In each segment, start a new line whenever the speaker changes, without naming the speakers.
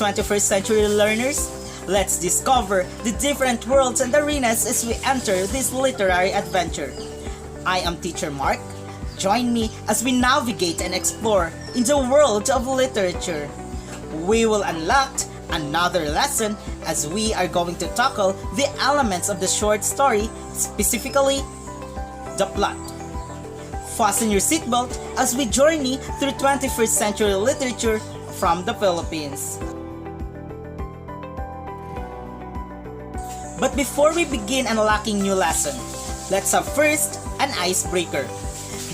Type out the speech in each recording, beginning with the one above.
21st century learners? Let's discover the different worlds and arenas as we enter this literary adventure. I am Teacher Mhark. Join me as we navigate and explore in the world of literature. We will unlock another lesson as we are going to tackle the elements of the short story, specifically the plot. Fasten your seatbelt as we journey through 21st century literature from the Philippines. But before we begin unlocking new lesson, let's have first an icebreaker.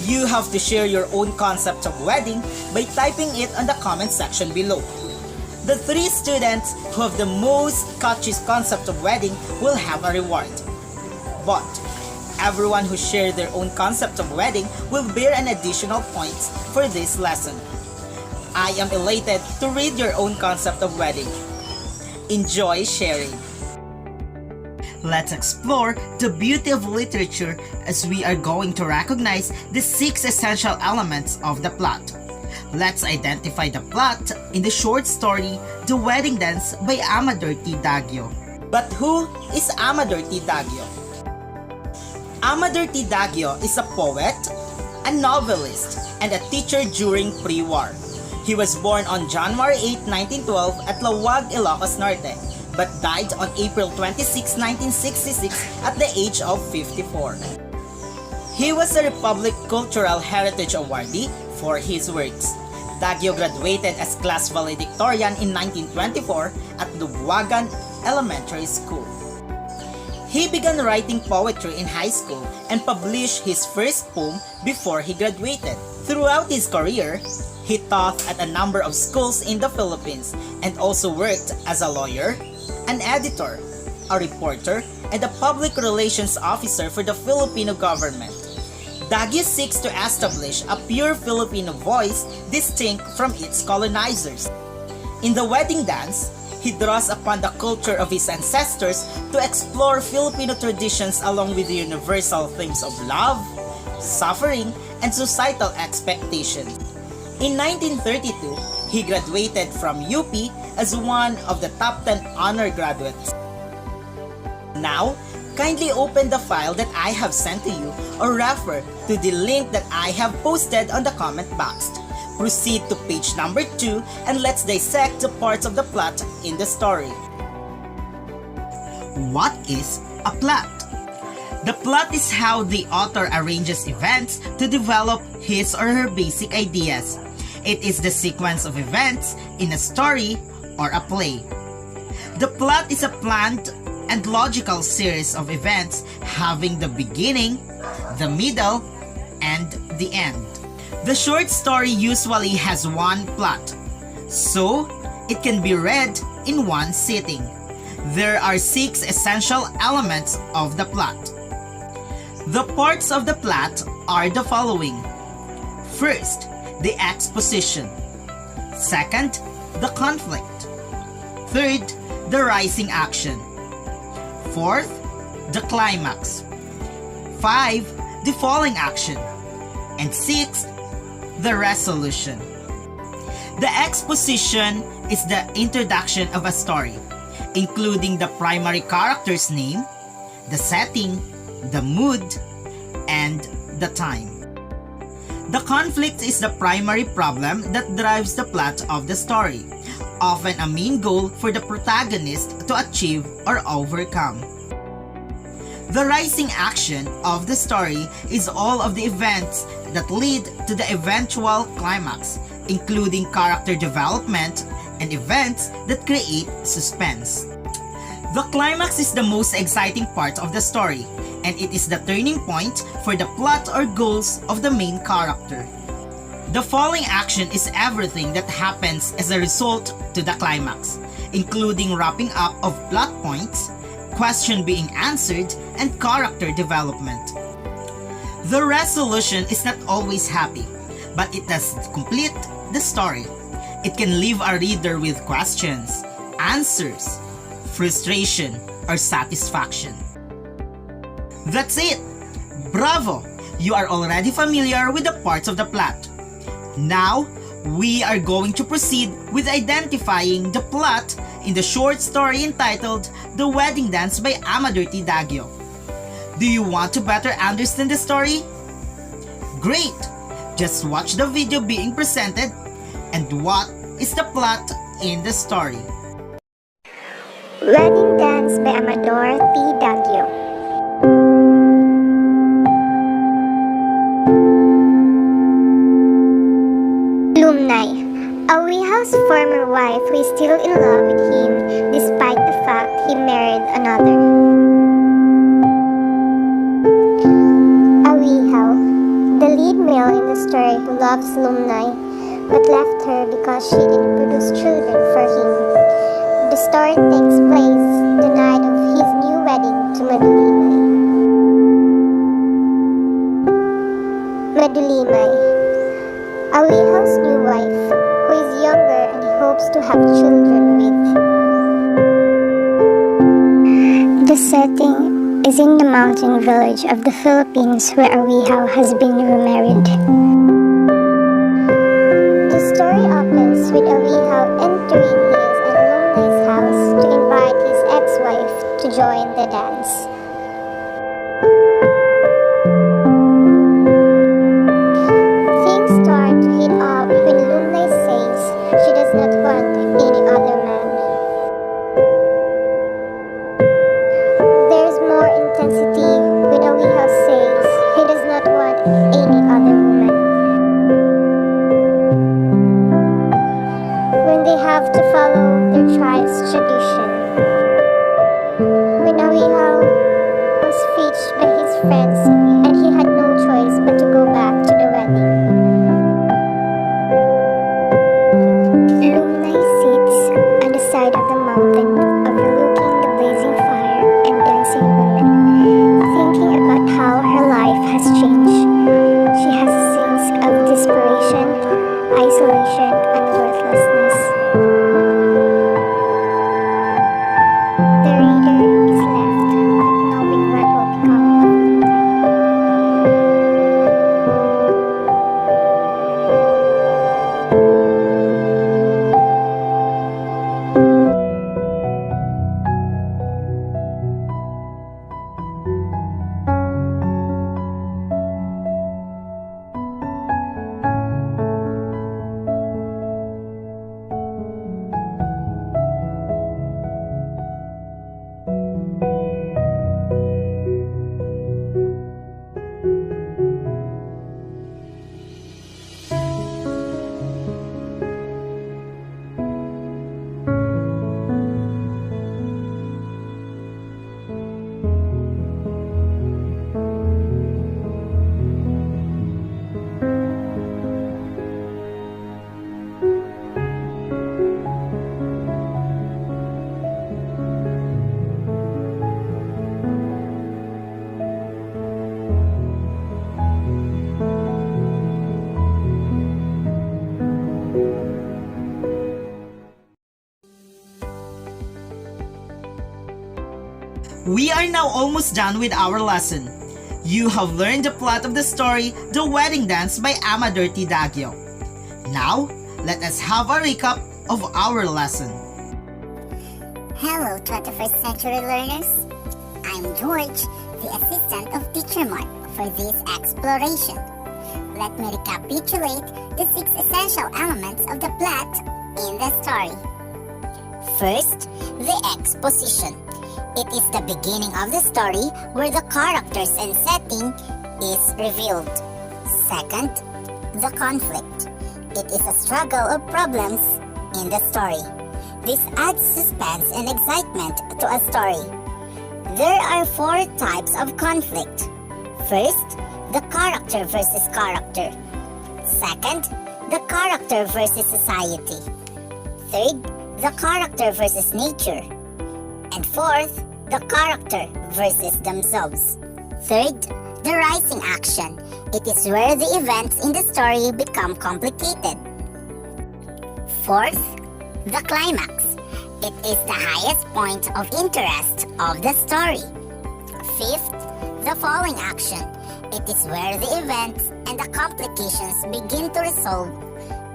You have to share your own concept of wedding by typing it on the comment section below. The 3 students who have the most catchy concept of wedding will have a reward. But everyone who shared their own concept of wedding will bear an additional points for this lesson. I am elated to read your own concept of wedding. Enjoy sharing. Let's explore the beauty of literature as we are going to recognize the 6 essential elements of the plot. Let's identify the plot in the short story The Wedding Dance by Amador T. Daguio. But who is Amador T. Daguio? Amador T. Daguio is a poet, a novelist, and a teacher during pre-war. He was born on January 8, 1912 at Lawag, Ilocos Norte, but died on April 26, 1966 at the age of 54. He was a Republic Cultural Heritage Awardee for his works. Daguio graduated as class valedictorian in 1924 at Lubuagan Elementary School. He began writing poetry in high school and published his first poem before he graduated. Throughout his career, he taught at a number of schools in the Philippines and also worked as a lawyer, an editor, a reporter, and a public relations officer for the Filipino government. Daguio seeks to establish a pure Filipino voice distinct from its colonizers. In The Wedding Dance, he draws upon the culture of his ancestors to explore Filipino traditions along with the universal themes of love, suffering, and societal expectations. In 1932, he graduated from UP as one of the top 10 honor graduates. Now, kindly open the file that I have sent to you or refer to the link that I have posted on the comment box. Proceed to page number 2 and let's dissect the parts of the plot in the story. What is a plot? The plot is how the author arranges events to develop his or her basic ideas. It is the sequence of events in a story or a play. The plot is a planned and logical series of events having the beginning, the middle, and the end. The short story usually has one plot, so it can be read in one sitting. There are 6 essential elements of the plot. The parts of the plot are the following. First, the exposition. Second, the conflict. Third, the rising action. Fourth, the climax. 5, the falling action. And 6, the resolution. The exposition is the introduction of a story, including the primary character's name, the setting, the mood, and the time. The conflict is the primary problem that drives the plot of the story, often a main goal for the protagonist to achieve or overcome. The rising action of the story is all of the events that lead to the eventual climax, including character development and events that create suspense. The climax is the most exciting part of the story, and it is the turning point for the plot or goals of the main character. The falling action is everything that happens as a result to the climax, including wrapping up of plot points, question being answered, and character development. The resolution is not always happy, but it does complete the story. It can leave a reader with questions, answers, frustration, or satisfaction. That's it! Bravo! You are already familiar with the parts of the plot. Now, We are going to proceed with identifying the plot in the short story entitled The Wedding Dance by Amadirti Dagyo. Do you want to better understand the story? Great! Just watch the video being presented and what is the plot in the story.
Wedding Dance by Amadirti Dagyo. Lumnay, Awihao's former wife who is still in love with him despite the fact he married another. Awihao, the lead male in the story who loves Lumnay but left her because she didn't produce children for him. The story takes place the night of his new wedding to Madulimay. Madulimay, Awihao's new wife, who is younger and he hopes to have children with. The setting is in the mountain village of the Philippines where Awihao has been remarried. The story opens with Awihao entering his and Lumnay's house to invite his ex-wife to join the dance. Things start to heat up when Lumnay says she does not want any other man. There's more intensity when Awihao says he does not want any other woman. When they have to follow their tribe's tradition. When Awihao was fetched by his friends and he had no choice but to go back to the wedding. Lumnay sits on the side of the mountain overlooking the blazing fire and dancing women, thinking about how her life has changed. She has a sense of desperation, isolation, and worthlessness. The reader is left not knowing what will become of Lumnay.
We are now almost done with our lesson. You have learned the plot of the story The Wedding Dance by Amadirti Dagyo. Now, let us have a recap of our lesson.
Hello 21st century learners. I'm George, the assistant of Teacher Mhark for this exploration. Let me recapitulate the 6 essential elements of the plot in the story. First, the exposition. It is the beginning of the story where the characters and setting is revealed. Second, the conflict. It is a struggle of problems in the story. This adds suspense and excitement to a story. There are 4 types of conflict. First, the character versus character. Second, the character versus society. Third, the character versus nature. And fourth, the character versus themselves. Third, the rising action. It is where the events in the story become complicated. Fourth, the climax. It is the highest point of interest of the story. Fifth, the falling action. It is where the events and the complications begin to resolve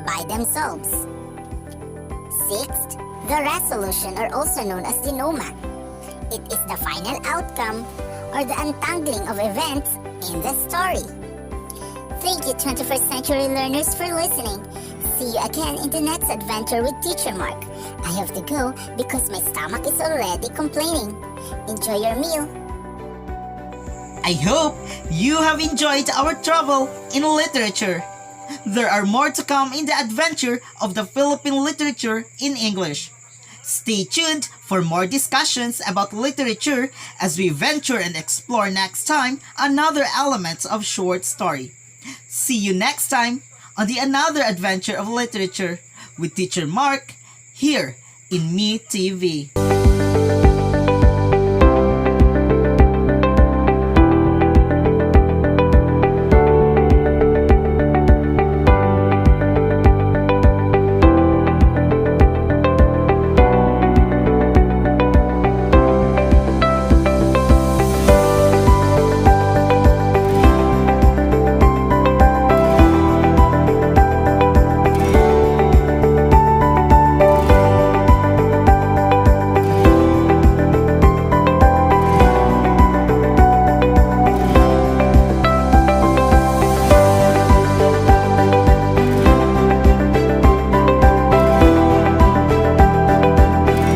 by themselves. Sixth, the resolution, or also known as denouement. It is the final outcome or the untangling of events in the story. Thank you, 21st century learners, for listening. See you again in the next adventure with Teacher Mark. I have to go because my stomach is already complaining. Enjoy your meal.
I hope you have enjoyed our travel in literature. There are more to come in the adventure of the Philippine literature in English. Stay tuned for more discussions about literature as we venture and explore next time another element of short story. See you next time on the another adventure of literature with Teacher Mark here in Me TV.